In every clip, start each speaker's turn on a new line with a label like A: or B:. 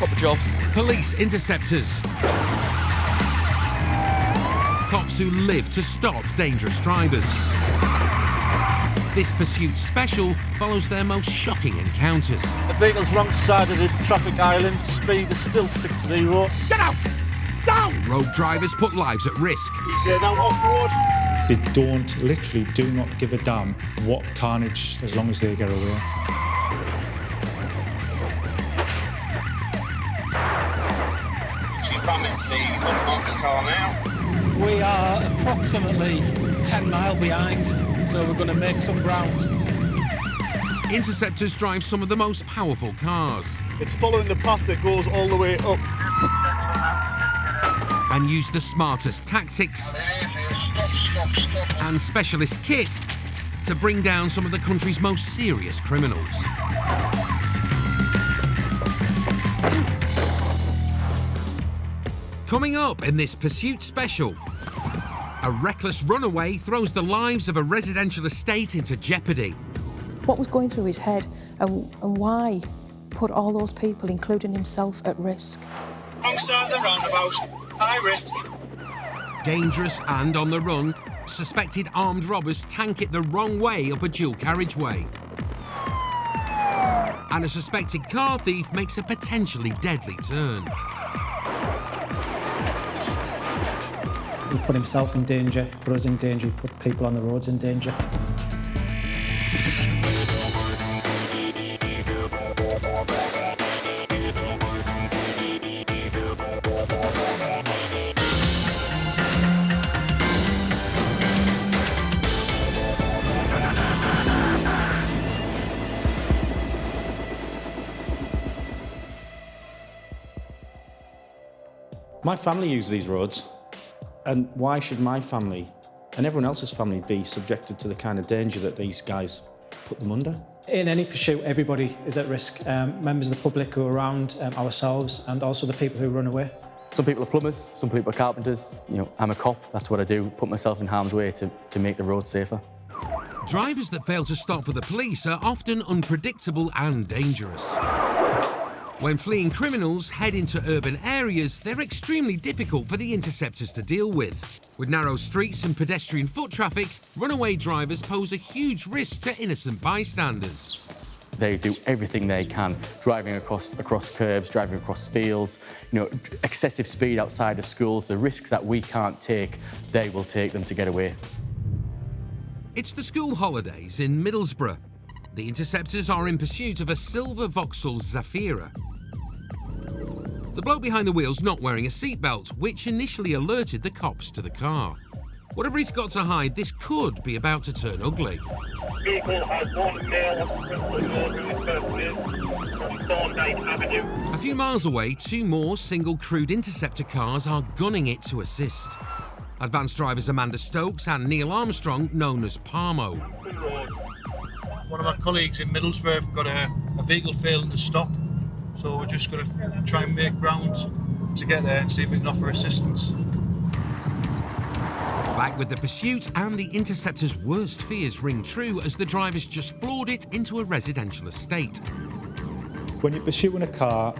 A: Got the job.
B: Police Interceptors. Cops who live to stop dangerous drivers. This pursuit special follows their most shocking encounters.
C: The vehicle's wrong side of the traffic island. Speed is still 60.
B: Get out! Down! Road drivers put lives at risk.
C: He's now off-road.
D: They literally do not give a damn what carnage as long as they get away.
E: She's running the unmarked car now.
F: We are approximately 10 miles behind, so we're going to make some ground.
B: Interceptors drive some of the most powerful cars.
C: It's following the path that goes all the way up.
B: And use the smartest tactics and specialist kit to bring down some of the country's most serious criminals. Coming up in this pursuit special, a reckless runaway throws the lives of a residential estate into jeopardy.
G: What was going through his head and why put all those people, including himself, at risk?
E: Wrong side of the roundabout. High risk.
B: Dangerous and on the run, suspected armed robbers tank it the wrong way up a dual carriageway. And a suspected car thief makes a potentially deadly turn.
H: He put himself in danger, put us in danger, he put people on the roads in danger.
I: My family use these roads, and why should my family and everyone else's family be subjected to the kind of danger that these guys put them under?
H: In any pursuit, everybody is at risk. Members of the public who are around, ourselves, and also the people who run away.
A: Some people are plumbers, some people are carpenters. You know, I'm a cop, that's what I do, put myself in harm's way to make the road safer.
B: Drivers that fail to stop for the police are often unpredictable and dangerous. When fleeing criminals head into urban areas, they're extremely difficult for the interceptors to deal with. With narrow streets and pedestrian foot traffic, runaway drivers pose a huge risk to innocent bystanders.
A: They do everything they can, driving across curbs, driving across fields, excessive speed outside of schools. The risks that we can't take, they will take them to get away.
B: It's the school holidays in Middlesbrough. The interceptors are in pursuit of a silver Vauxhall Zafira. The bloke behind the wheel's not wearing a seatbelt, which initially alerted the cops to the car. Whatever he's got to hide, this could be about to turn ugly.
E: Vehicle has one male from Thorndike Avenue.
B: A few miles away, two more single crewed interceptor cars are gunning it to assist. Advanced drivers Amanda Stokes and Neil Armstrong, known as Parmo.
C: One of my colleagues in Middlesbrough have got a vehicle failing to stop, so we're just going to try and make ground to get there and see if we can offer assistance.
B: Back with the pursuit, and the interceptors' worst fears ring true as the drivers just floored it into a residential estate.
D: When you're pursuing a car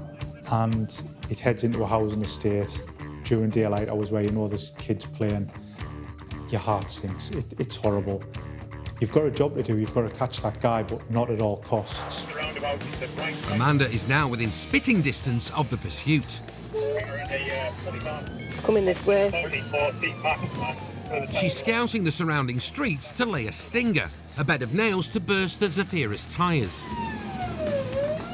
D: and it heads into a housing estate during daylight hours where you know there's kids playing, your heart sinks. It's horrible. You've got a job to do, you've got to catch that guy, but not at all costs.
B: Amanda is now within spitting distance of the pursuit.
G: It's coming this way.
B: She's scouting the surrounding streets to lay a stinger, a bed of nails to burst the Zafira's tyres.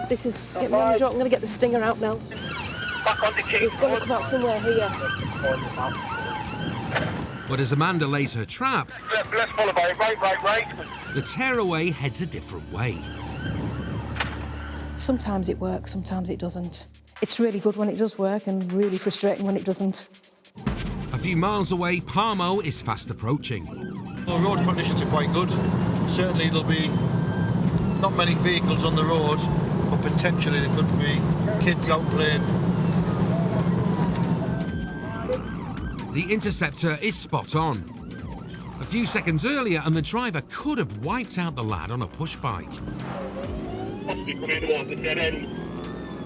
G: This is getting me on the job. I'm going to get the stinger out now. It's going to come out somewhere here.
B: But as Amanda lays her trap,
E: Let's follow by right.
B: the tearaway heads a different way.
G: Sometimes it works, sometimes it doesn't. It's really good when it does work and really frustrating when it doesn't.
B: A few miles away, Parmo is fast approaching.
C: The road conditions are quite good. Certainly there'll be not many vehicles on the road, but potentially there could be kids out playing.
B: The interceptor is spot on. A few seconds earlier and the driver could have wiped out the lad on a push bike.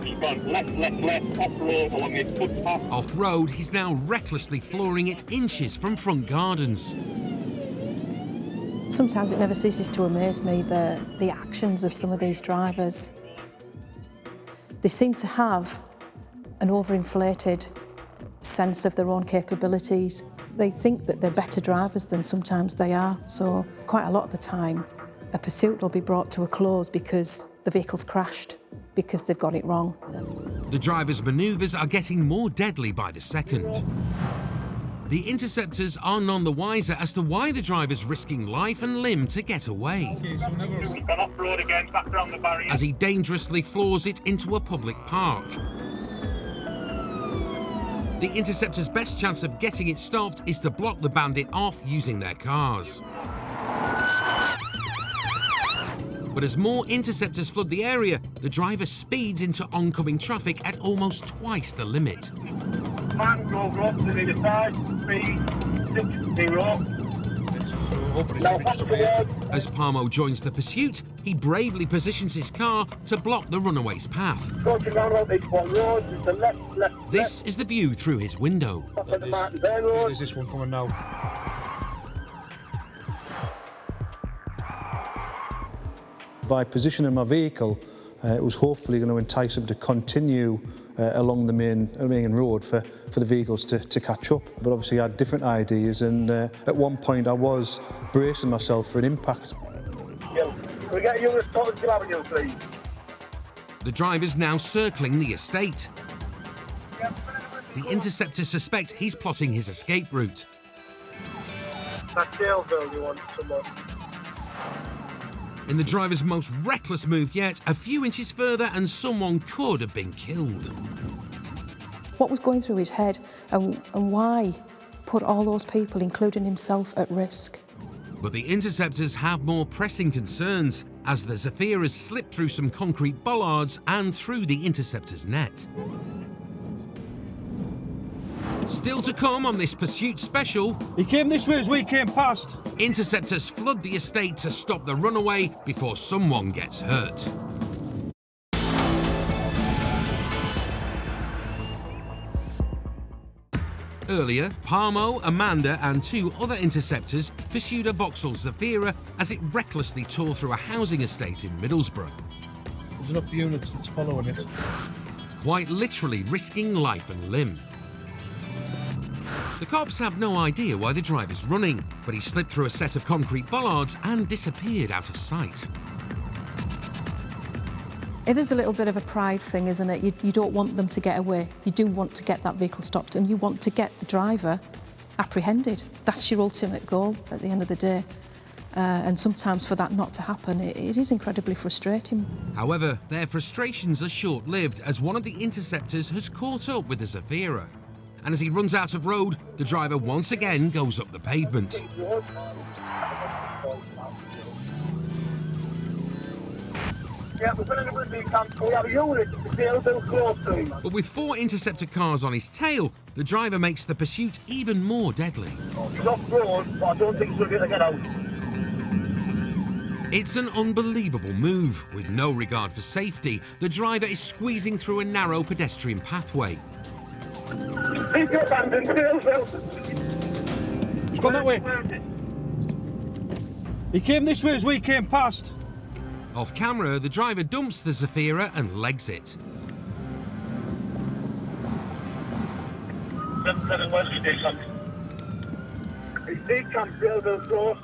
E: He's gone left, off-road along his footpath.
B: Off-road, he's now recklessly flooring it inches from front gardens.
G: Sometimes it never ceases to amaze me, the actions of some of these drivers. They seem to have an overinflated sense of their own capabilities. They think that they're better drivers than sometimes they are, so quite a lot of the time a pursuit will be brought to a close because the vehicle's crashed, because they've got it wrong.
B: The driver's manoeuvres are getting more deadly by the second. The interceptors are none the wiser as to why the driver's risking life and limb to get away.
E: He's gone off-road again, back around the barrier.
B: As he dangerously floors it into a public park. The interceptor's best chance of getting it stopped is to block the bandit off using their cars. But as more interceptors flood the area, the driver speeds into oncoming traffic at almost twice the limit.
E: Mangrove up to the side, speed 60. Now back to the
B: As Parmo joins the pursuit, he bravely positions his car to block the runaway's path.
E: Approaching round about this one road, it's the left.
B: This is the view through his window.
E: Top of the Martin Burn Road.
C: There's this one coming now.
J: By positioning my vehicle, it was hopefully going to entice them to continue along the main road for the vehicles to catch up. But obviously I had different ideas, and at one point I was bracing myself for an impact.
E: Can we get you to Scotland Avenue, please?
B: The driver's now circling the estate. The interceptors suspect he's plotting his escape route.
E: That's Daleville, you want someone.
B: In the driver's most reckless move yet, a few inches further and someone could have been killed.
G: What was going through his head, and why put all those people, including himself, at risk?
B: But the interceptors have more pressing concerns, as the Zafira has slipped through some concrete bollards and through the interceptor's net. Still to come on this pursuit special.
C: He came this way as we came past.
B: Interceptors flood the estate to stop the runaway before someone gets hurt. Earlier, Parmo, Amanda and two other interceptors pursued a Vauxhall Zafira as it recklessly tore through a housing estate in Middlesbrough.
C: There's enough units that's following it.
B: Quite literally risking life and limb. The cops have no idea why the driver's running, but he slipped through a set of concrete bollards and disappeared out of sight.
G: It is a little bit of a pride thing, isn't it? You don't want them to get away. You do want to get that vehicle stopped, and you want to get the driver apprehended. That's your ultimate goal at the end of the day. And sometimes for that not to happen, it is incredibly frustrating.
B: However, their frustrations are short-lived as one of the interceptors has caught up with the Zafira. And as he runs out of road, the driver once again goes up the pavement.
E: Yeah, we're going to be camp. We have a unit available close to him.
B: But with 4 interceptor cars on his tail, the driver makes the pursuit even more deadly.
E: He's off road, but I don't think he's going to get out.
B: It's an unbelievable move. With no regard for safety, the driver is squeezing through a narrow pedestrian pathway.
E: He's got abandoned Daleville.
C: He's gone that way. He came this way as we came past.
B: Off camera, the driver dumps the Zafira and legs it.
E: 7 West Station. He's deep camp Daleville close.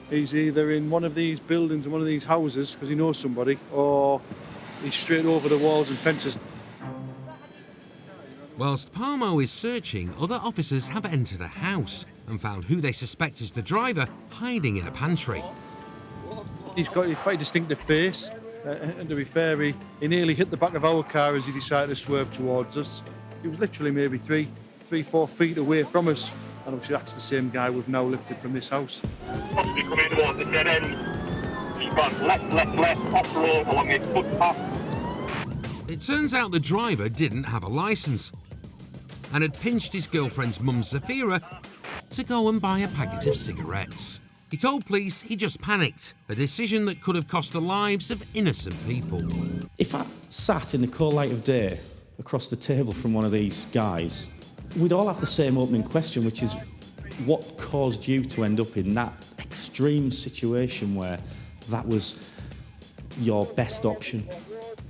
J: He's either in one of these buildings or one of these houses because he knows somebody, or he's straight over the walls and fences.
B: Whilst Parmo is searching, other officers have entered a house and found who they suspect is the driver hiding in a pantry.
J: He's got quite a distinctive face, and to be fair, he nearly hit the back of our car as he decided to swerve towards us. He was literally maybe 3-4 feet away from us, and obviously that's the same guy we've now lifted from this house.
E: Possibly coming towards the dead end. He's gone left, off road along his footpath.
B: It turns out the driver didn't have a licence and had pinched his girlfriend's mum's Zafira to go and buy a packet of cigarettes. He told police he just panicked, a decision that could have cost the lives of innocent people.
I: If I sat in the cold light of day across the table from one of these guys, we'd all have the same opening question, which is, what caused you to end up in that extreme situation where that was your best option?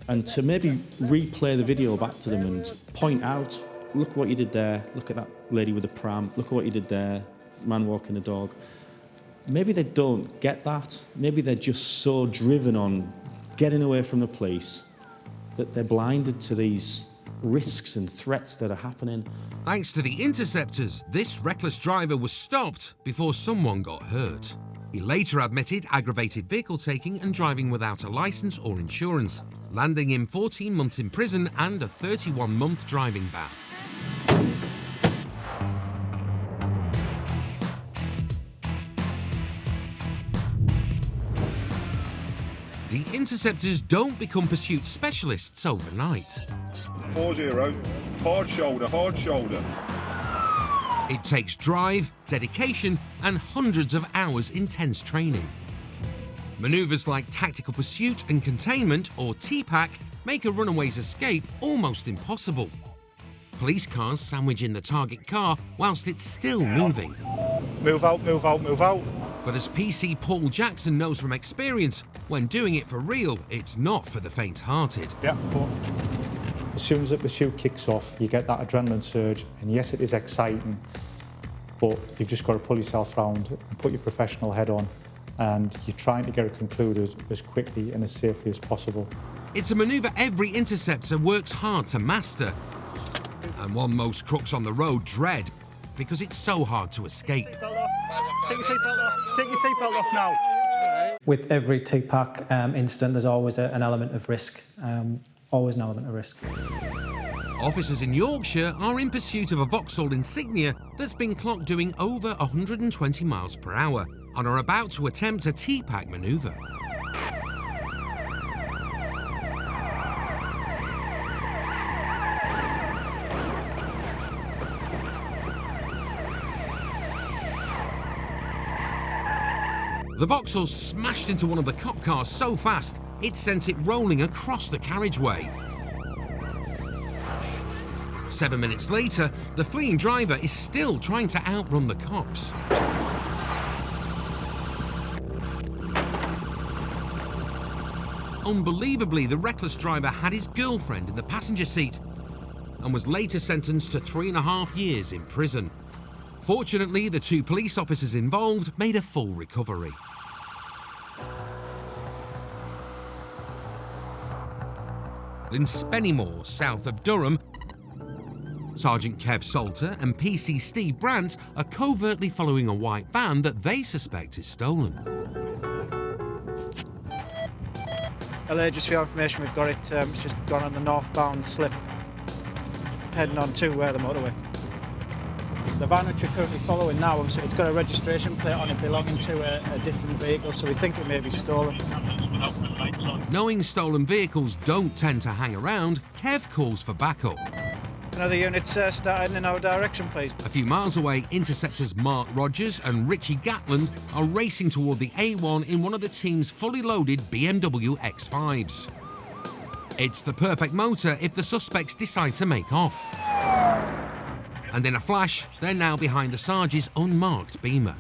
I: And to maybe replay the video back to them and point out, look what you did there, look at that lady with the pram, look at what you did there, man walking a dog. Maybe they don't get that. Maybe they're just so driven on getting away from the police that they're blinded to these risks and threats that are happening.
B: Thanks to the interceptors, this reckless driver was stopped before someone got hurt. He later admitted aggravated vehicle taking and driving without a licence or insurance, landing him 14 months in prison and a 31-month driving ban. The interceptors don't become pursuit specialists overnight.
K: 4-0, hard shoulder, hard shoulder.
B: It takes drive, dedication, and hundreds of hours intense training. Manoeuvres like tactical pursuit and containment, or TPAC, make a runaway's escape almost impossible. Police cars sandwich in the target car whilst it's still moving.
D: Move out, move out, move out.
B: But as PC Paul Jackson knows from experience, when doing it for real, it's not for the faint-hearted.
D: Yeah. As soon as the pursuit kicks off, you get that adrenaline surge, and yes, it is exciting, but you've just got to pull yourself round and put your professional head on, and you're trying to get it concluded as quickly and as safely as possible.
B: It's a manoeuvre every interceptor works hard to master, and one most crooks on the road dread, because it's so hard to escape.
D: Take your seatbelt off. Take your seatbelt off now.
H: With every TPAC incident, there's always an element of risk. Always an element of risk.
B: Officers in Yorkshire are in pursuit of a Vauxhall Insignia that's been clocked doing over 120 miles per hour and are about to attempt a TPAC manoeuvre. The Vauxhall smashed into one of the cop cars so fast, it sent it rolling across the carriageway. 7 minutes later, the fleeing driver is still trying to outrun the cops. Unbelievably, the reckless driver had his girlfriend in the passenger seat and was later sentenced to 3.5 years in prison. Fortunately, the 2 police officers involved made a full recovery. In Spennymoor, south of Durham, Sergeant Kev Salter and PC Steve Brandt are covertly following a white van that they suspect is stolen.
L: LA, just for your information, we've got it. It's just gone on the northbound slip, heading on to the motorway. The van which we're currently following now, obviously, it's got a registration plate on it belonging to a different vehicle, so we think it may be stolen.
B: Knowing stolen vehicles don't tend to hang around, Kev calls for backup.
L: Another unit's starting in our direction, please.
B: A few miles away, interceptors Mark Rogers and Richie Gatland are racing toward the A1 in one of the team's fully loaded BMW X5s. It's the perfect motor if the suspects decide to make off. And in a flash, they're now behind the Sarge's unmarked Beamer.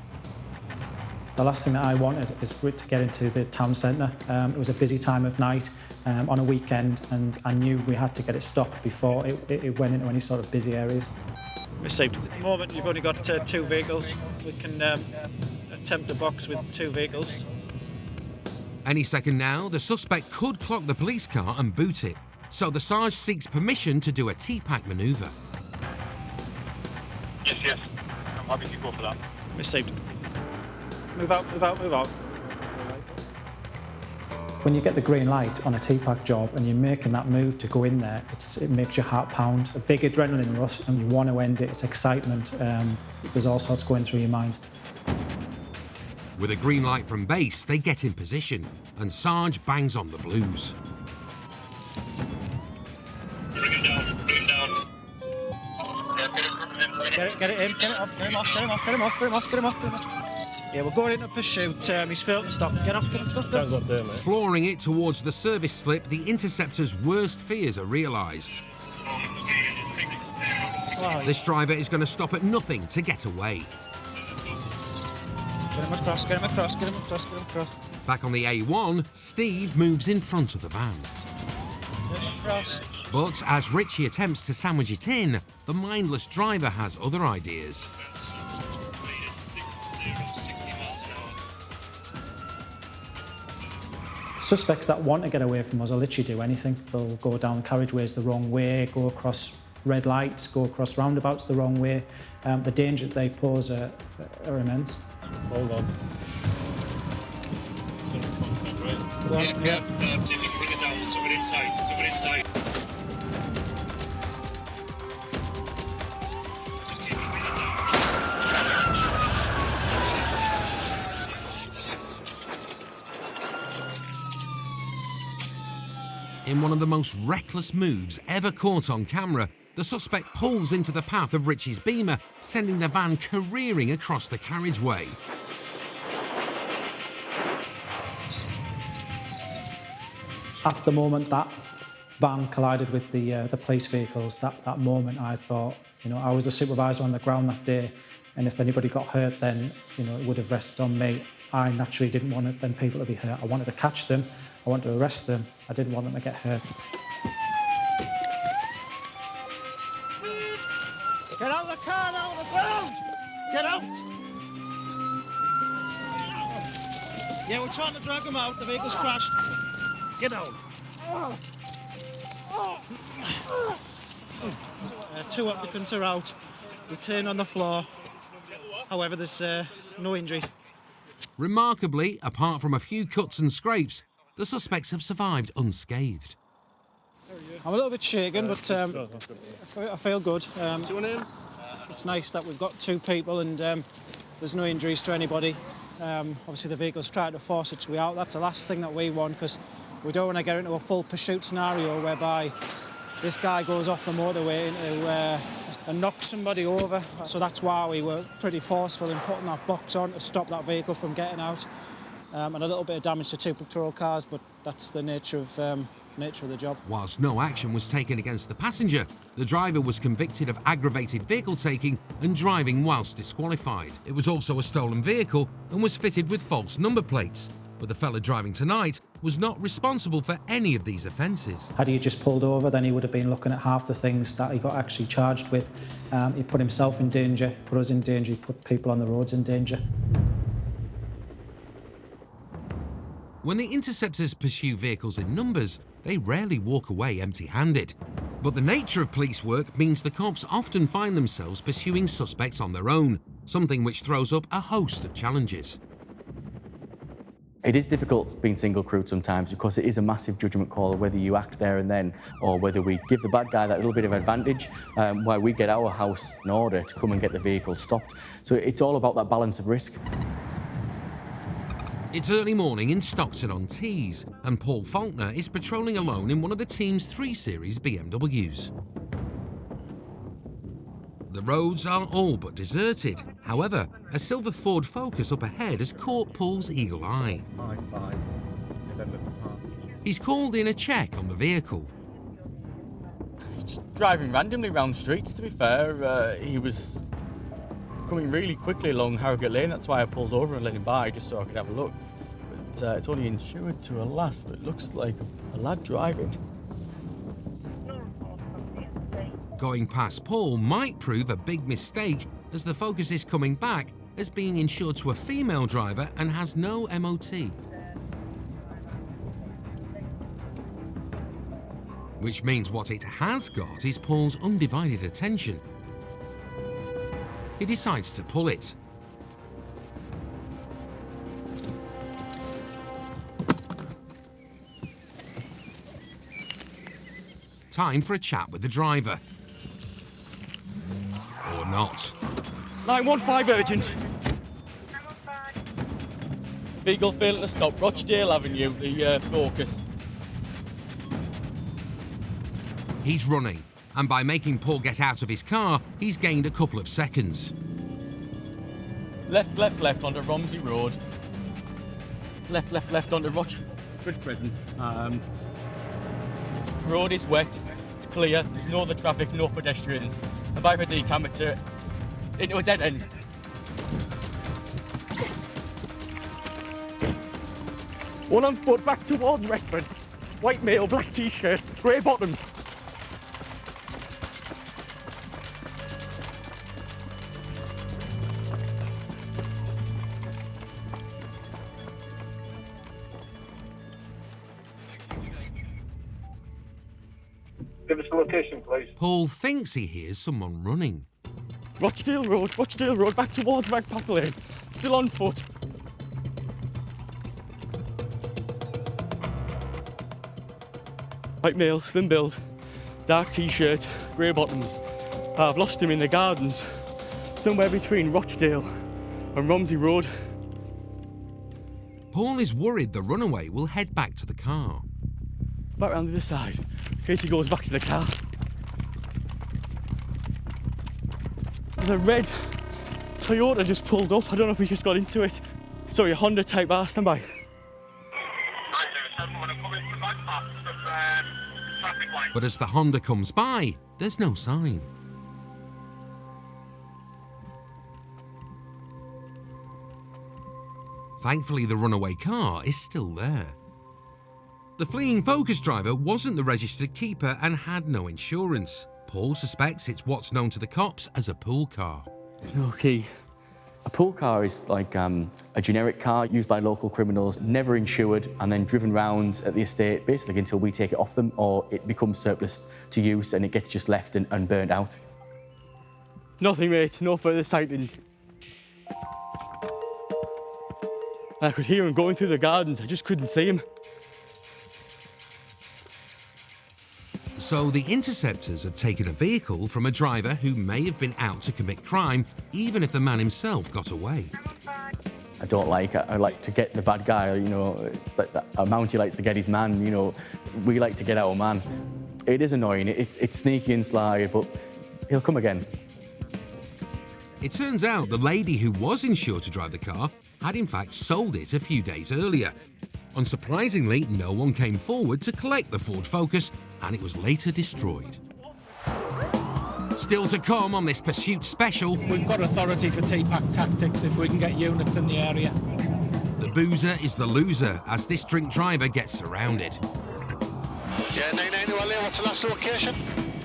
H: The last thing that I wanted is for it to get into the town centre. It was a busy time of night on a weekend, and I knew we had to get it stopped before it went into any sort of busy areas.
L: Received. At the moment, you've only got 2 vehicles. We can attempt a box with 2 vehicles.
B: Any second now, the suspect could clock the police car and boot it, so the Sarge seeks permission to do a TPAC manoeuvre.
E: Yes. I'm happy to go for that.
L: Received. Move out, move out, move out.
H: When you get the green light on a TPAC job and you're making that move to go in there, it makes your heart pound. A big adrenaline rush, and you want to end it. It's excitement. There's all sorts going through your mind.
B: With a green light from base, they get in position, and Sarge bangs on the blues.
E: Bring him down, bring him down.
L: Get it in, get it off, get him off, get him off, get him off, get him off, get him off, get him off. Yeah, we're going into pursuit. He's failed to stop. Get off, go.
B: Flooring it towards the service slip, the Interceptor's worst fears are realised. This driver is going to stop at nothing to get away.
L: Get him across, get him across, get him across, get him across.
B: Back on the A1, Steve moves in front of the van.
L: Across.
B: But as Richie attempts to sandwich it in, the mindless driver has other ideas.
H: Suspects that want to get away from us will literally do anything. They'll go down carriageways the wrong way, go across red lights, go across roundabouts the wrong way. The danger that they pose are immense.
K: Hold on.
E: See if you can bring it down. Took it inside. Took it inside. Just keep bringing it down.
B: In one of the most reckless moves ever caught on camera, the suspect pulls into the path of Richie's Beamer, sending the van careering across the carriageway.
H: At the moment that van collided with the police vehicles, that moment I thought, I was the supervisor on the ground that day, and if anybody got hurt then, it would have rested on me. I naturally didn't want them people to be hurt. I wanted to catch them, I wanted to arrest them, I didn't want them to get hurt.
L: Get out of the car, out of the ground! Get out! Yeah, we're trying to drag him out, the vehicle's crashed. Get out. Two occupants are out, detained on the floor. However, there's no injuries.
B: Remarkably, apart from a few cuts and scrapes, the suspects have survived unscathed.
L: I'm a little bit shaken, but I feel good. It's nice that we've got two people and there's no injuries to anybody. Obviously, the vehicle's trying to force its way out. That's the last thing that we want, because we don't want to get into a full pursuit scenario whereby this guy goes off the motorway and knocks somebody over. So that's why we were pretty forceful in putting that box on to stop that vehicle from getting out. And a little bit of damage to two patrol cars, but that's the nature of the job.
B: Whilst no action was taken against the passenger, the driver was convicted of aggravated vehicle taking and driving whilst disqualified. It was also a stolen vehicle and was fitted with false number plates. But the fella driving tonight was not responsible for any of these offences.
H: Had he just pulled over, then he would have been looking at half the things that he got actually charged with. He put himself in danger, put us in danger, he put people on the roads in danger.
B: When the Interceptors pursue vehicles in numbers, they rarely walk away empty-handed. But the nature of police work means the cops often find themselves pursuing suspects on their own, something which throws up a host of challenges.
A: It is difficult being single crewed sometimes because it is a massive judgment call whether you act there and then or whether we give the bad guy that little bit of advantage while we get our house in order to come and get the vehicle stopped. So it's all about that balance of risk.
B: It's early morning in Stockton-on-Tees, and Paul Faulkner is patrolling alone in one of the team's 3 Series BMWs. The roads are all but deserted. However, a silver Ford Focus up ahead has caught Paul's eagle eye. He's called in a check on the vehicle.
M: Just driving randomly round streets, to be fair. He was coming really quickly along Harrogate Lane, that's why I pulled over and let him by, just so I could have a look. But it's only insured to a lass, but it looks like a lad driving.
B: Going past Paul might prove a big mistake, as the Focus is coming back as being insured to a female driver and has no MOT. Which means what it has got is Paul's undivided attention. He decides to pull it. Time for a chat with the driver. Or not.
M: 915 urgent. Vehicle failing to stop, Rochdale Avenue, the Focus.
B: He's running, and by making Paul get out of his car, he's gained a couple of seconds.
M: Left, left, left onto Romsey Road. Left, left, left onto Rochford Crescent. Road is wet, it's clear, there's no other traffic, no pedestrians. It's about to decamber into a dead end. One on foot back towards Retford. White male, black t-shirt, grey bottoms.
E: Give us the location, please.
B: Paul thinks he hears someone running.
M: Rochdale Road, back towards Ragpath Lane. Still on foot. White male, slim build, dark t-shirt, grey bottoms. I've lost him in the gardens, somewhere between Rochdale and Romsey Road.
B: Paul is worried the runaway will head back to the car.
M: Back round the other side, in case he goes back to the car. There's a red Toyota just pulled up. I don't know if he just got into it. Sorry, a Honda Type R, stand by.
B: But as the Honda comes by, there's no sign. Thankfully, the runaway car is still there. The fleeing Focus driver wasn't the registered keeper and had no insurance. Paul suspects it's what's known to the cops as a pool car.
M: No key.
A: A pool car is like a generic car used by local criminals, never insured, and then driven round at the estate basically until we take it off them or it becomes surplus to use and it gets just left and burned out.
M: Nothing, mate. No further sightings. I could hear him going through the gardens. I just couldn't see him.
B: So the Interceptors have taken a vehicle from a driver who may have been out to commit crime, even if the man himself got away.
A: I don't like it. I like to get the bad guy, you know, it's like that. A Mountie likes to get his man, you know, we like to get our man. It is annoying, it's sneaky and sly, but he'll come again.
B: It turns out the lady who was insured to drive the car had in fact sold it a few days earlier. Unsurprisingly, no one came forward to collect the Ford Focus, and it was later destroyed. Still to come on this Pursuit special.
F: We've got authority for T-Pack tactics if we can get units in the area.
B: The boozer is the loser as this drink driver gets surrounded.
E: Yeah, 991 what's the last location?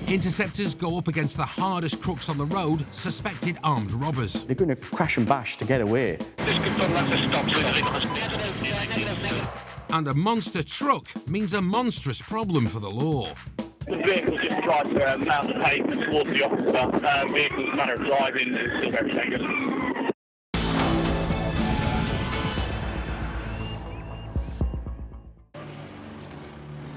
B: Interceptors go up against the hardest crooks on the road, suspected armed robbers.
A: They're going to crash and bash to get away.
B: And a monster truck means a monstrous problem for the law.
E: The vehicle just tried to mount the pavement towards the officer. Vehicle's manner of driving is still very dangerous.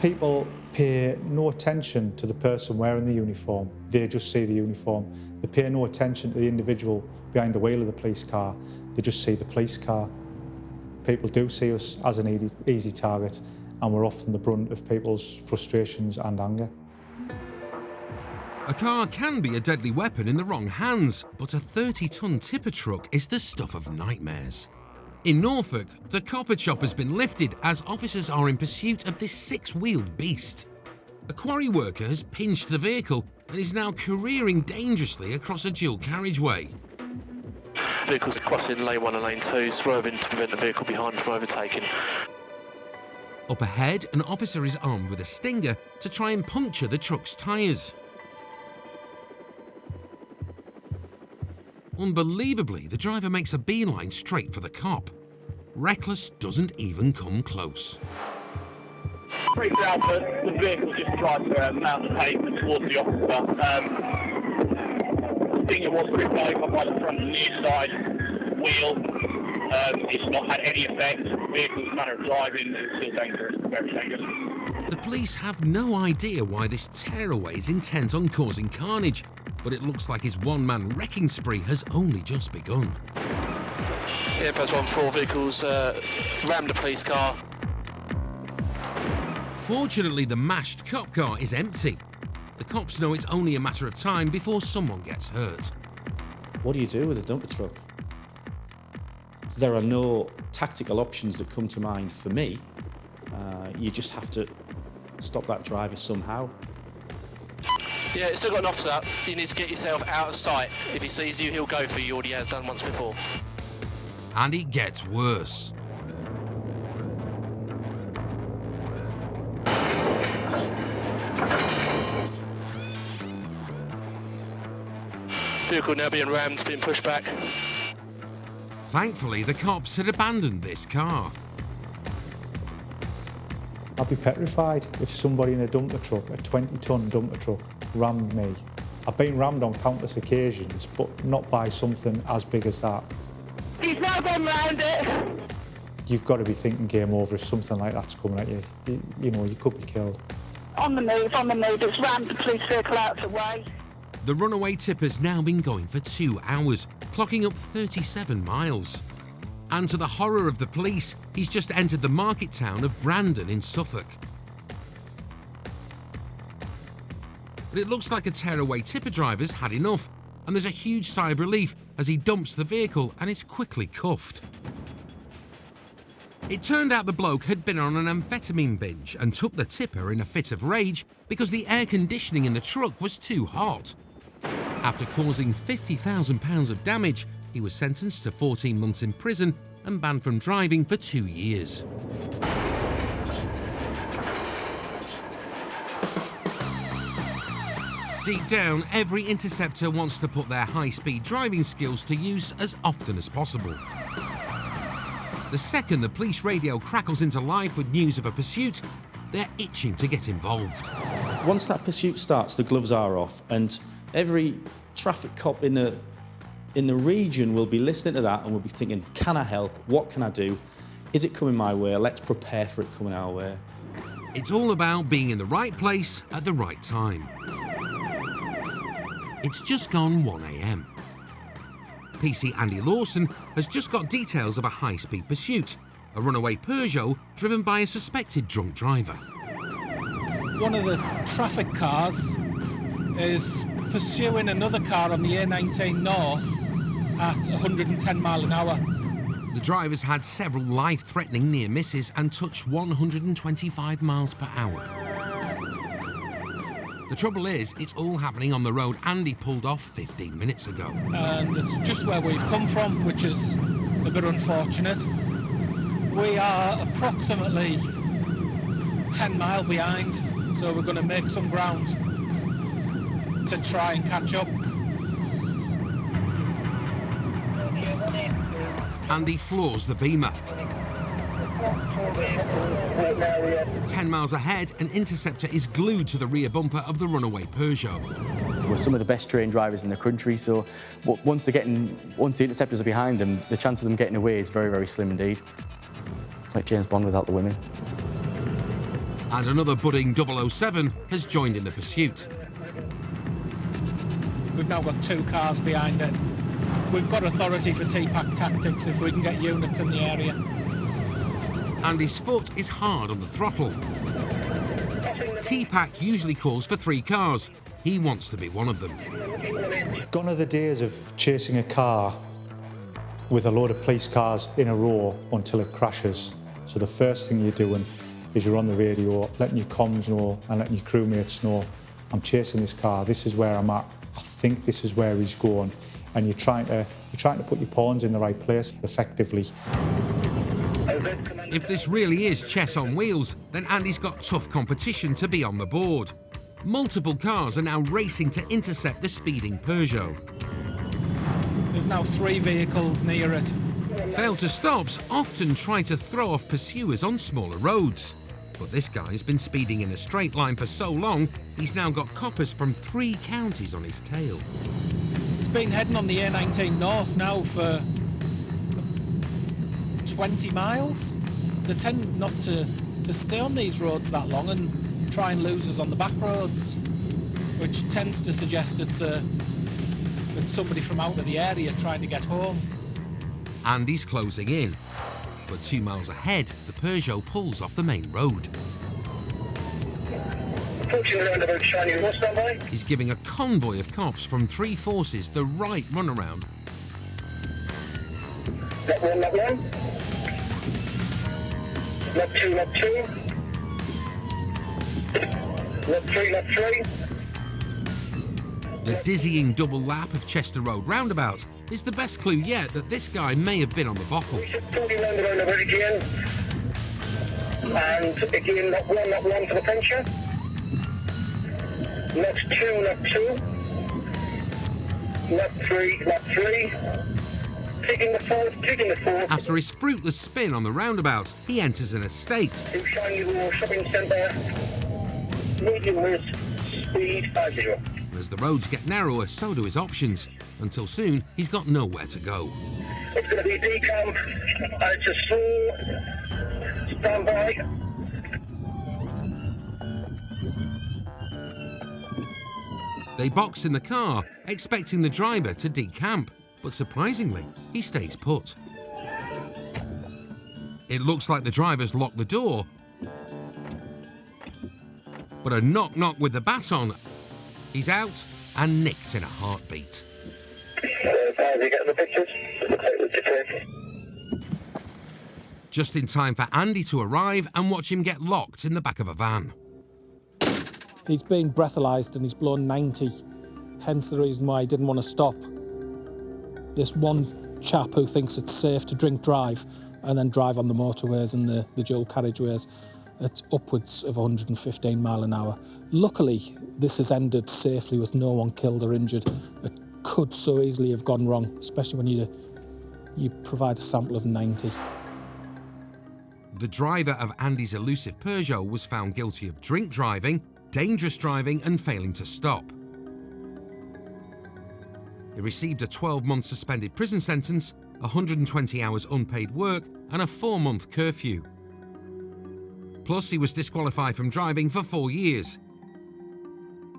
D: People pay no attention to the person wearing the uniform. They just see the uniform. They pay no attention to the individual behind the wheel of the police car. They just see the police car. People do see us as an easy target, and we're often the brunt of people's frustrations and anger.
B: A car can be a deadly weapon in the wrong hands, but a 30-ton tipper truck is the stuff of nightmares. In Norfolk, the copper chop has been lifted as officers are in pursuit of this six-wheeled beast. A quarry worker has pinched the vehicle and is now careering dangerously across a dual carriageway.
N: Vehicles crossing lane 1 and lane 2, swerving to prevent the vehicle behind from overtaking.
B: Up ahead, an officer is armed with a stinger to try and puncture the truck's tyres. Unbelievably, the driver makes a beeline straight for the cop. Reckless doesn't even come close.
E: Pretty Alpha, the vehicle just tried to mount the pavement towards the officer. I think it was pretty low by the front and near side wheel. It's not had any effect. The vehicle's manner of driving is still dangerous, very dangerous.
B: The police have no idea why this tearaway is intent on causing carnage, but it looks like his one-man wrecking spree has only just begun.
N: Yeah, first 4 vehicles rammed a police car.
B: Fortunately, the mashed cop car is empty. The cops know it's only a matter of time before someone gets hurt.
I: What do you do with a dumper truck? There are no tactical options that come to mind for me. You just have to stop that driver somehow.
N: Yeah, it's still got an officer. You need to get yourself out of sight. If he sees you, he'll go for you. He already has done once before.
B: And it gets worse.
N: Vehicle now being rammed, being pushed back.
B: Thankfully, the cops had abandoned this car.
D: I'd be petrified if somebody in a dumper truck, a 20-ton dumper truck, rammed me. I've been rammed on countless occasions, but not by something as big as that.
E: He's now gone round it.
D: You've got to be thinking game over if something like that's coming at you. You know, you could be killed.
E: On the move. It's rammed the police vehicle out of the way.
B: The runaway tipper's now been going for 2 hours, clocking up 37 miles. And to the horror of the police, he's just entered the market town of Brandon in Suffolk. But it looks like a tearaway tipper driver's had enough, and there's a huge sigh of relief as he dumps the vehicle and is quickly cuffed. It turned out the bloke had been on an amphetamine binge and took the tipper in a fit of rage because the air conditioning in the truck was too hot. After causing £50,000 of damage, he was sentenced to 14 months in prison and banned from driving for 2 years. Deep down, every interceptor wants to put their high-speed driving skills to use as often as possible. The second the police radio crackles into life with news of a pursuit, they're itching to get involved.
I: Once that pursuit starts, the gloves are off, and every traffic cop in the region will be listening to that and will be thinking, can I help? What can I do? Is it coming my way? Let's prepare for it coming our way.
B: It's all about being in the right place at the right time. It's just gone 1 a.m. PC Andy Lawson has just got details of a high-speed pursuit, a runaway Peugeot driven by a suspected drunk driver.
F: One of the traffic cars is pursuing another car on the A19 North at 110 mile an hour.
B: The drivers had several life-threatening near misses and touched 125 miles per hour. The trouble is, it's all happening on the road Andy pulled off 15 minutes ago.
F: And it's just where we've come from, which is a bit unfortunate. We are approximately 10 mile behind, so we're going to make some ground to try and catch up.
B: Andy floors the Beamer. 10 miles ahead, an interceptor is glued to the rear bumper of the runaway Peugeot.
A: We're some of the best trained drivers in the country, so once the interceptors are behind them, the chance of them getting away is very, very slim indeed. It's like James Bond without the women.
B: And another budding 007 has joined in the pursuit.
F: We've now got 2 cars behind it. We've got authority for TPAC tactics if we can get units in the area.
B: Andy's foot is hard on the throttle. TPAC usually calls for 3 cars. He wants to be one of them.
D: Gone are the days of chasing a car with a load of police cars in a row until it crashes. So the first thing you're doing is you're on the radio, letting your comms know and letting your crewmates know, I'm chasing this car, this is where I'm at, I think this is where he's going. And you're trying to put your pawns in the right place effectively.
B: If this really is chess on wheels, then Andy's got tough competition to be on the board. Multiple cars are now racing to intercept the speeding Peugeot.
F: There's now 3 vehicles near it.
B: Failed to stops often try to throw off pursuers on smaller roads. But this guy's been speeding in a straight line for so long, he's now got coppers from 3 counties on his tail.
F: It's been heading on the A19 North now for 20 miles. They tend not to stay on these roads that long and try and lose us on the back roads, which tends to suggest it's somebody from out of the area trying to get home.
B: Andy's closing in, but 2 miles ahead, the Peugeot pulls off the main road. He's giving a convoy of cops from 3 forces the right runaround.
E: Not one, not one. Not two, not two. Not three, not three.
B: The dizzying double lap of Chester Road roundabout is the best clue yet that this guy may have been on the bottle.
E: 40 roundabout over again. And again, not one for the puncture. Not two, not two. Not three, not three. Taking the fourth.
B: After his fruitless spin on the roundabout, he enters an estate.
E: To Shiny Wall Shopping Centre. Medium risk, speed 50.
B: As the roads get narrower, so do his options. Until soon, he's got nowhere to go.
E: It's going to be a decamp. It's a slow standby.
B: They box in the car, expecting the driver to decamp, but surprisingly, he stays put. It looks like the driver's locked the door, but a knock-knock with the baton, he's out and nicked in a heartbeat. Just in time for Andy to arrive and watch him get locked in the back of a van.
F: He's been breathalyzed and he's blown 90, hence the reason why he didn't want to stop. This one chap who thinks it's safe to drink drive and then drive on the motorways and the dual carriageways at upwards of 115 mile an hour. Luckily, this has ended safely with no one killed or injured. It could so easily have gone wrong, especially when you provide a sample of 90.
B: The driver of Andy's elusive Peugeot was found guilty of drink driving, dangerous driving and failing to stop. He received a 12-month suspended prison sentence, 120 hours unpaid work and a 4-month curfew. Plus, he was disqualified from driving for 4 years,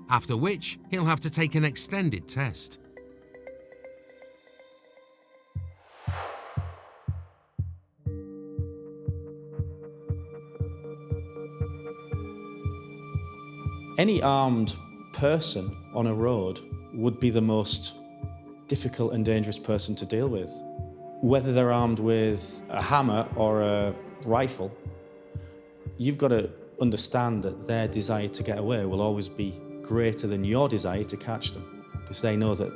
B: after which he'll have to take an extended test.
I: Any armed person on a road would be the most difficult and dangerous person to deal with. Whether they're armed with a hammer or a rifle, you've got to understand that their desire to get away will always be greater than your desire to catch them, because they know that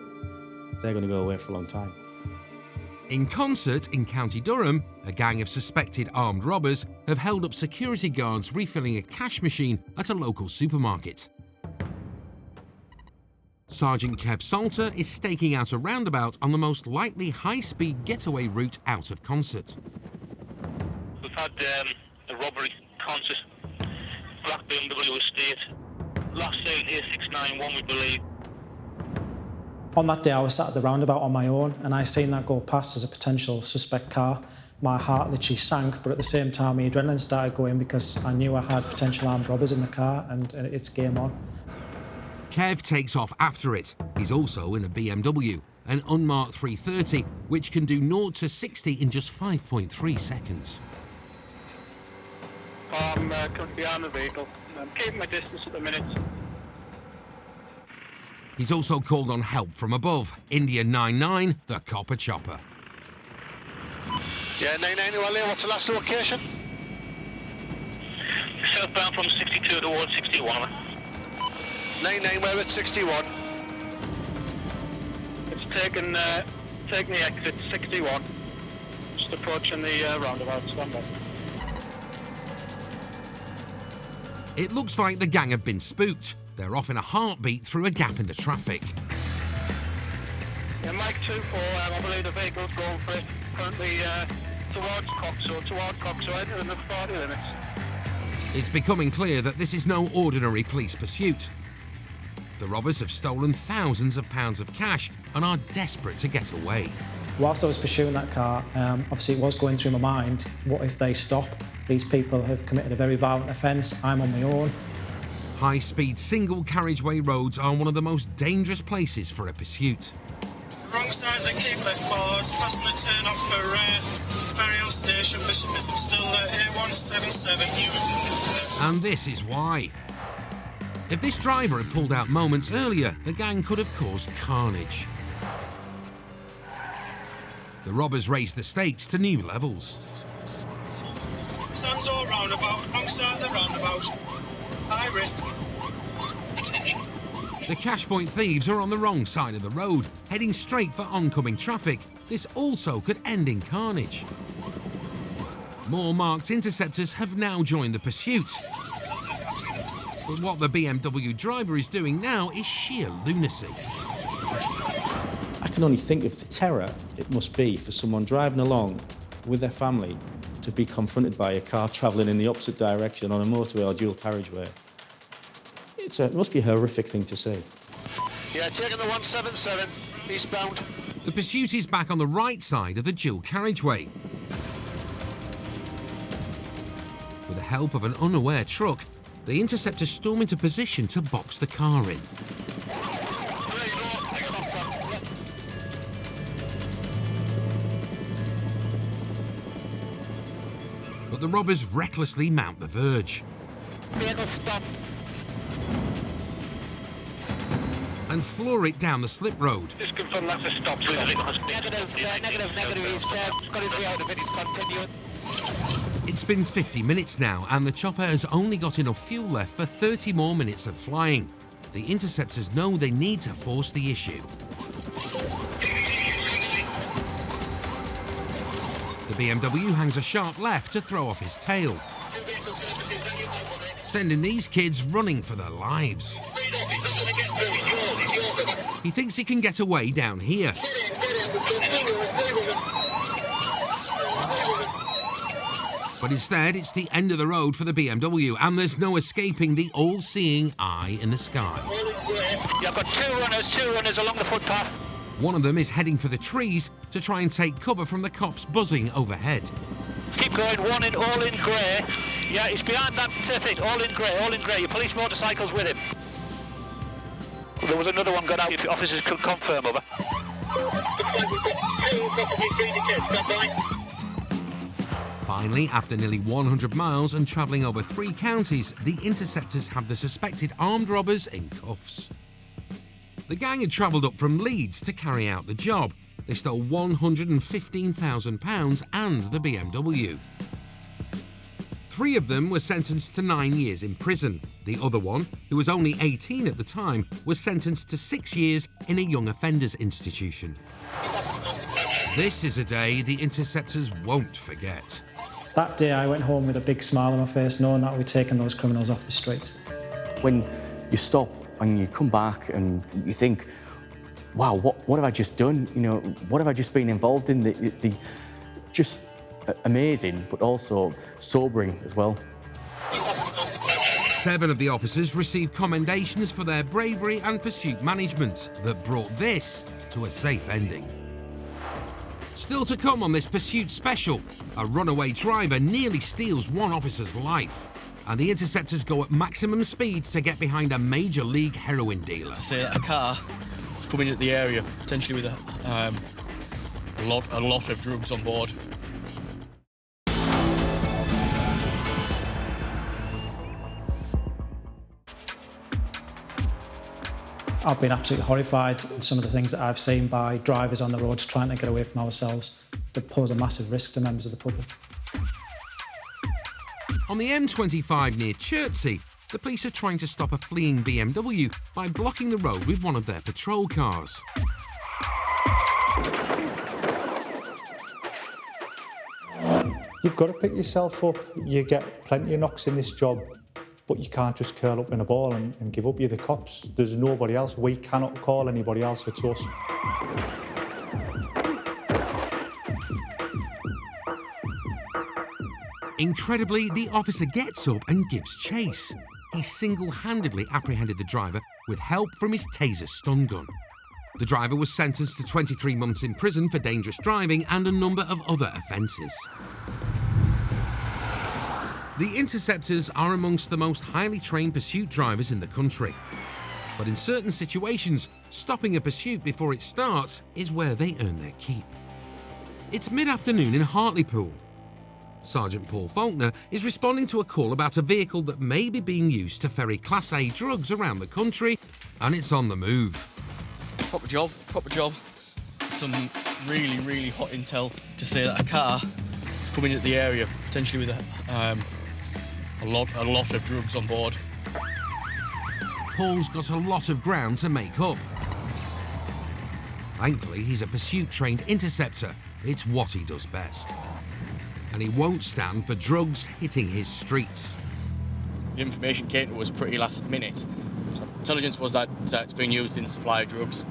I: they're going to go away for a long time.
B: In concert in County Durham, a gang of suspected armed robbers have held up security guards refilling a cash machine at a local supermarket. Sergeant Kev Salter is staking out a roundabout on the most likely high-speed getaway route out of Concert.
E: We've had a robbery concert, black BMW estate. Last seen here 691, we believe.
H: On that day, I was sat at the roundabout on my own, and I seen that go past as a potential suspect car. My heart literally sank, but at the same time, my adrenaline started going because I knew I had potential armed robbers in the car, and it's game on.
B: Kev takes off after it. He's also in a BMW, an unmarked 330, which can do 0 to 60 in just 5.3 seconds.
E: I'm currently behind the vehicle. I'm keeping my distance at the minute.
B: He's also called on help from above. India 99, the copper chopper.
E: Yeah, 99, well, what's the last location? Southbound from 62 towards 61. 99, we're at 61. It's taking the exit 61. Just approaching the roundabout, stand by.
B: It looks like the gang have been spooked. They're off in a heartbeat through a gap in the traffic.
E: Yeah, Mike 2-4, I believe the vehicle's going for it. Currently towards Coxo, entering the 40 limits.
B: It's becoming clear that this is no ordinary police pursuit. The robbers have stolen thousands of pounds of cash and are desperate to get away.
H: Whilst I was pursuing that car, obviously it was going through my mind, what if they stop? These people have committed a very violent offence, I'm on my own.
B: High-speed single carriageway roads are one of the most dangerous places for a pursuit.
O: Wrong side of the keep left forward, passing the turn off for Ferryhill Station, Bishop still A177.
B: And this is why. If this driver had pulled out moments earlier, the gang could have caused carnage. The robbers raised the stakes to new levels.
O: Sandsor roundabout, wrong side of the roundabout. High risk.
B: The cash point thieves are on the wrong side of the road, heading straight for oncoming traffic. This also could end in carnage. More marked interceptors have now joined the pursuit. But what the BMW driver is doing now is sheer lunacy.
I: I can only think of the terror it must be for someone driving along with their family to be confronted by a car travelling in the opposite direction on a motorway or dual carriageway. It must be a horrific thing to see.
N: Yeah, taking the 177, eastbound.
B: The pursuit is back on the right side of the dual carriageway. With the help of an unaware truck, the interceptors storm into position to box the car in. But the robbers recklessly mount the verge.
N: Vehicle stopped.
B: And floor it down the slip road.
N: Just confirm that's a stop. Negative. He's got his way out of it. He's continuing.
B: It's been 50 minutes now, and the chopper has only got enough fuel left for 30 more minutes of flying. The interceptors know they need to force the issue. The BMW hangs a sharp left to throw off his tail, sending these kids running for their lives. He thinks he can get away down here. But instead, it's the end of the road for the BMW, and there's no escaping the all-seeing eye in the sky.
N: Yeah, I've got two runners along the footpath.
B: One of them is heading for the trees to try and take cover from the cops buzzing overhead.
N: Keep going, all in grey. Yeah, he's behind that thing, all in grey. Your police motorcycle's with him. There was another one got out, if officers could confirm, over.
B: Finally, after nearly 100 miles and travelling over 3 counties, the interceptors have the suspected armed robbers in cuffs. The gang had travelled up from Leeds to carry out the job. They stole £115,000 and the BMW. 3 of them were sentenced to 9 years in prison. The other one, who was only 18 at the time, was sentenced to 6 years in a young offenders institution. This is a day the interceptors won't forget.
H: That day I went home with a big smile on my face, knowing that we'd taken those criminals off the streets.
A: When you stop and you come back and you think, wow, what have I just done? You know, what have I just been involved in? The just amazing, but also sobering as well.
B: 7 of the officers received commendations for their bravery and pursuit management that brought this to a safe ending. Still to come on this pursuit special, a runaway driver nearly steals one officer's life, and the interceptors go at maximum speeds to get behind a major league heroin dealer.
M: To say that a car was coming into the area, potentially with a lot of drugs on board.
H: I've been absolutely horrified at some of the things that I've seen by drivers on the roads trying to get away from ourselves that pose a massive risk to members of the public.
B: On the M25 near Chertsey, the police are trying to stop a fleeing BMW by blocking the road with one of their patrol cars.
D: You've got to pick yourself up. You get plenty of knocks in this job, but you can't just curl up in a ball and give up. You're the cops. There's nobody else. We cannot call anybody else. It's us.
B: Incredibly, the officer gets up and gives chase. He single-handedly apprehended the driver with help from his taser stun gun. The driver was sentenced to 23 months in prison for dangerous driving and a number of other offences. The interceptors are amongst the most highly trained pursuit drivers in the country. But in certain situations, stopping a pursuit before it starts is where they earn their keep. It's mid-afternoon in Hartlepool. Sergeant Paul Faulkner is responding to a call about a vehicle that may be being used to ferry Class A drugs around the country, and it's on the move.
M: Proper job. Some really, really hot intel to say that a car is coming into the area, potentially with a lot of drugs on board.
B: Paul's got a lot of ground to make up. Thankfully, he's a pursuit-trained interceptor. It's what he does best. And he won't stand for drugs hitting his streets.
M: The information came to us pretty last minute. Intelligence was that it's being used in supply of drugs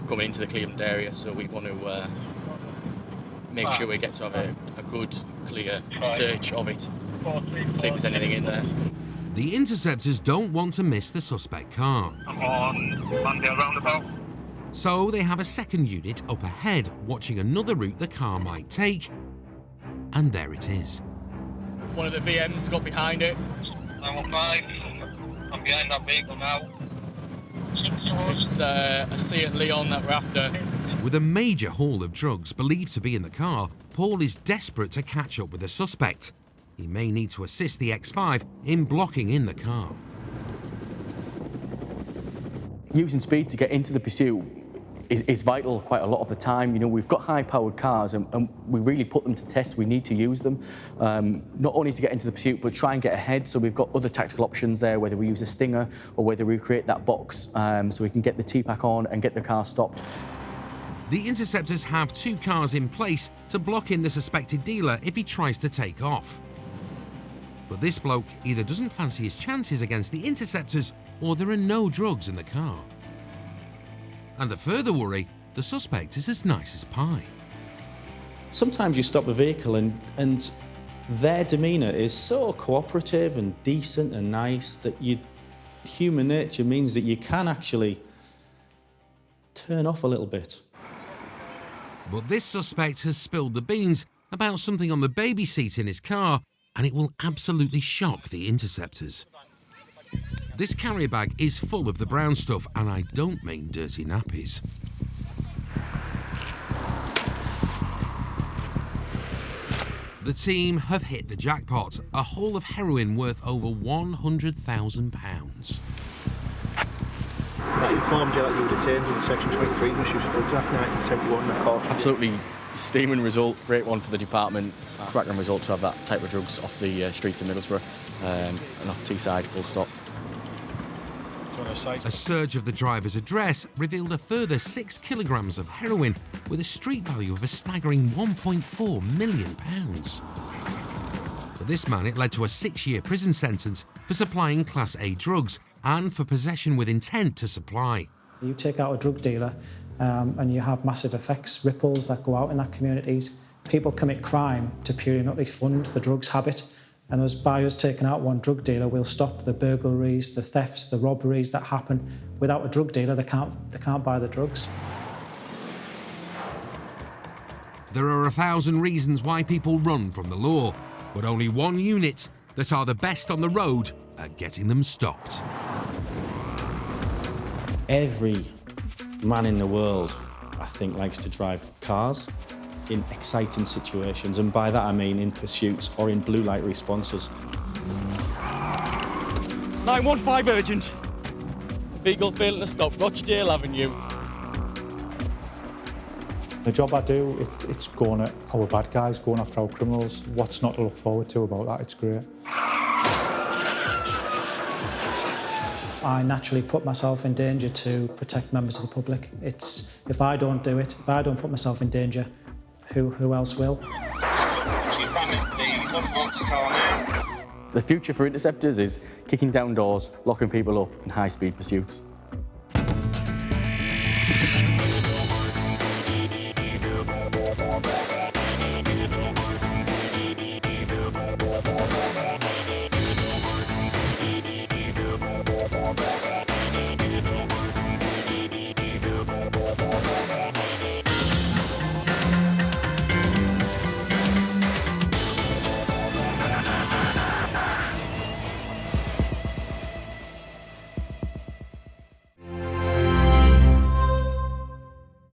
M: coming into the Cleveland area, so we want to make sure we get to have a good, clear search of it, see if there's anything in there.
B: The interceptors don't want to miss the suspect car.
E: I'm on Mandale roundabout.
B: So they have a second unit up ahead, watching another route the car might take. And there it is.
M: One of the BMs got behind it.
E: 915. I'm behind that vehicle now.
M: It's a Seat Leon that we're after.
B: With a major haul of drugs believed to be in the car, Paul is desperate to catch up with the suspect. He may need to assist the X5 in blocking in the car.
A: Using speed to get into the pursuit is vital quite a lot of the time. You know, we've got high-powered cars and we really put them to the test. We need to use them, not only to get into the pursuit, but try and get ahead. So we've got other tactical options there, whether we use a stinger or whether we create that box so we can get the T-pack on and get the car stopped.
B: The interceptors have 2 cars in place to block in the suspected dealer if he tries to take off. But this bloke either doesn't fancy his chances against the interceptors or there are no drugs in the car. And a further worry, the suspect is as nice as pie.
I: Sometimes you stop a vehicle and their demeanour is so cooperative and decent and nice that human nature means that you can actually turn off a little bit.
B: But this suspect has spilled the beans about something on the baby seat in his car, and it will absolutely shock the interceptors. This carrier bag is full of the brown stuff, and I don't mean dirty nappies. The team have hit the jackpot, a haul of heroin worth over £100,000.
P: That informed you that you were detained under Section 23 of the Misuse of Drugs Act 1971 in the court.
A: Absolutely steaming result, great one for the department. Cracking result to have that type of drugs off the streets of Middlesbrough and off Teesside, full stop.
B: A search of the driver's address revealed a further 6 kilograms of heroin with a street value of a staggering £1.4 million. For this man, it led to a 6-year prison sentence for supplying Class A drugs and for possession with intent to supply.
H: You take out a drug dealer and you have massive effects, ripples that go out in that communities. People commit crime to purely and utterly fund the drugs habit. And by us taking out one drug dealer, we'll stop the burglaries, the thefts, the robberies that happen. Without a drug dealer, they can't buy the drugs.
B: There are 1,000 reasons why people run from the law, but only one unit that are the best on the road at getting them stopped.
I: Every man in the world, I think, likes to drive cars in exciting situations, and by that I mean in pursuits or in blue light responses.
M: 915 urgent. Vehicle failing to stop, Rochdale Avenue.
D: The job I do, it's going at our bad guys, going after our criminals. What's not to look forward to about that? It's great.
H: I naturally put myself in danger to protect members of the public. If I don't do it, if I don't put myself in danger, who else will?
A: The future for interceptors is kicking down doors, locking people up in high-speed pursuits.